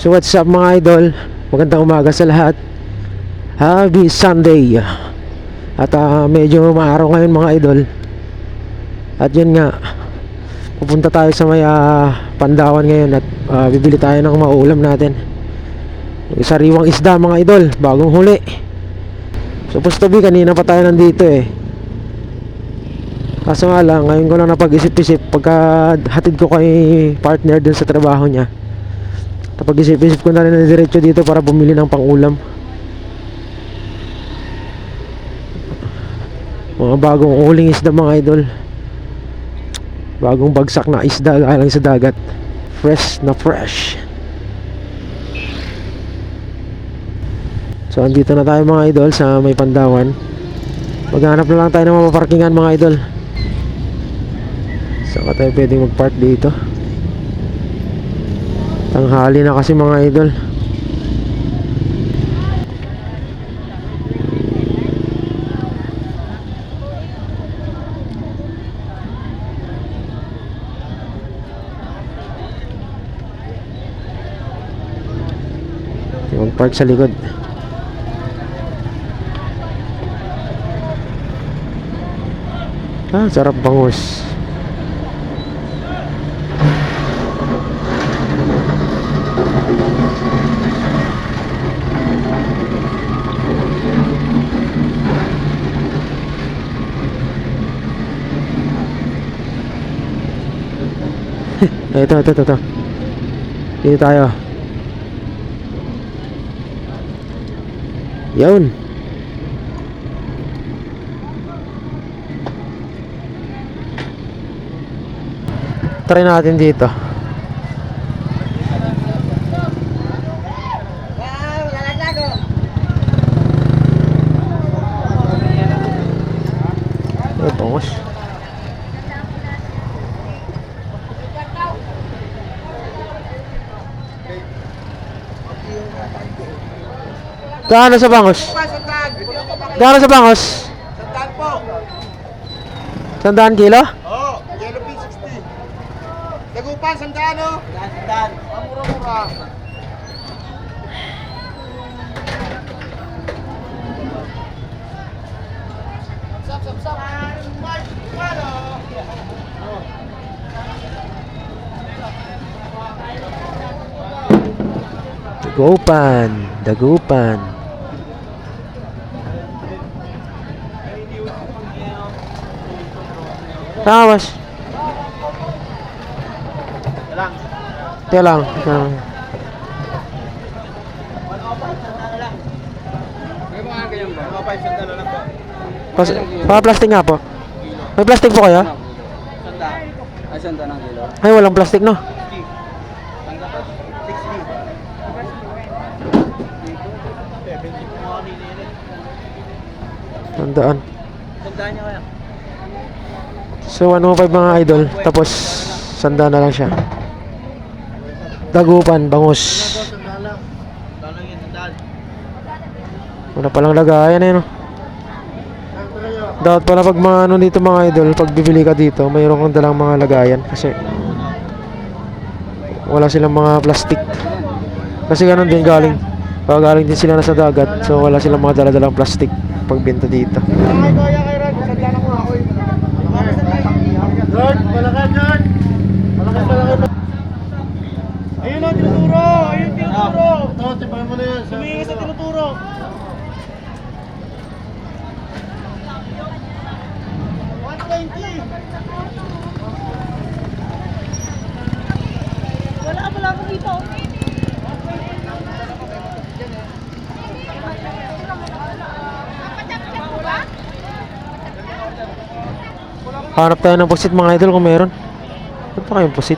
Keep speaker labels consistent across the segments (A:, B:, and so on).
A: So what's up mga idol? Magandang umaga sa lahat. Happy Sunday. At medyo maaraw ngayon mga idol. At yun nga, pupunta tayo sa may Pandawan ngayon. At bibili tayo ng mauulam natin. Yung sariwang isda mga idol, bagong huli. Supposed to be kanina pa tayo nandito eh. Kaso nga lang, ngayon ko lang napag-isip-isip pagka hatid ko kay partner dun sa trabaho niya. Napag-isip-isip ko na rin na diretso dito para bumili ng pang-ulam. Mga bagong uling isda mga idol. Bagong bagsak na isda galing sa dagat. Fresh na fresh. So andito na tayo mga idol sa may Pandawan. Maghanap na lang tayo ng mga parkingan mga idol. Saan ka tayo pwedeng mag-park dito? Tanghali na kasi mga idol. Mag-park sa likod. Sarap bangus. Ito. Dito tayo. Yun. Try natin dito. Ay, bangos. Gaano sa bangos? Gaano sa bangos?
B: 100 po.
A: 100 kilo?
B: Oo, yellow pin 60. Dagupan, 100 o? 100. Mura-mura. Sap.
A: Dagupan. Tawas. Teka lang. Pa-plastic nga po. May plastic po kayo?
B: Ay, 100 ng kilo.
A: Ay, walang plastic no? Tandaan.
B: Tandaan niya kaya.
A: So 105 mga idol. Tapos 100 na lang siya. Dagupan, bangus. Wala palang lagayan eh no. Dapat pala pag mga ano dito mga idol, pag bibili ka dito, mayroon kang dalang mga lagayan. Kasi wala silang mga plastic. Kasi ganun din galing din sila na sa dagat. So wala silang mga daladalang plastic pagbenta dito.
B: Ayun na, tinuturo! Ito, tipahin mo na yan. Sumingi sa tinuturo.
C: Wala ako dito.
A: Hanap tayo ng pusit mga idol kung meron. Ano pa kayong pusit?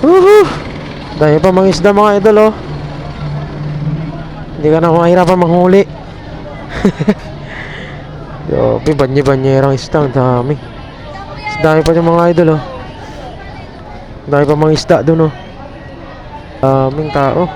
A: Woohoo! Dahil pa mga isda mga idol oh. Hindi ka na mahirapan manghuli. Yopi, banye-banyerang isda. Ang dami. Dami pa yung mga idol oh. Dami pa mga isda dun oh. Daming tao.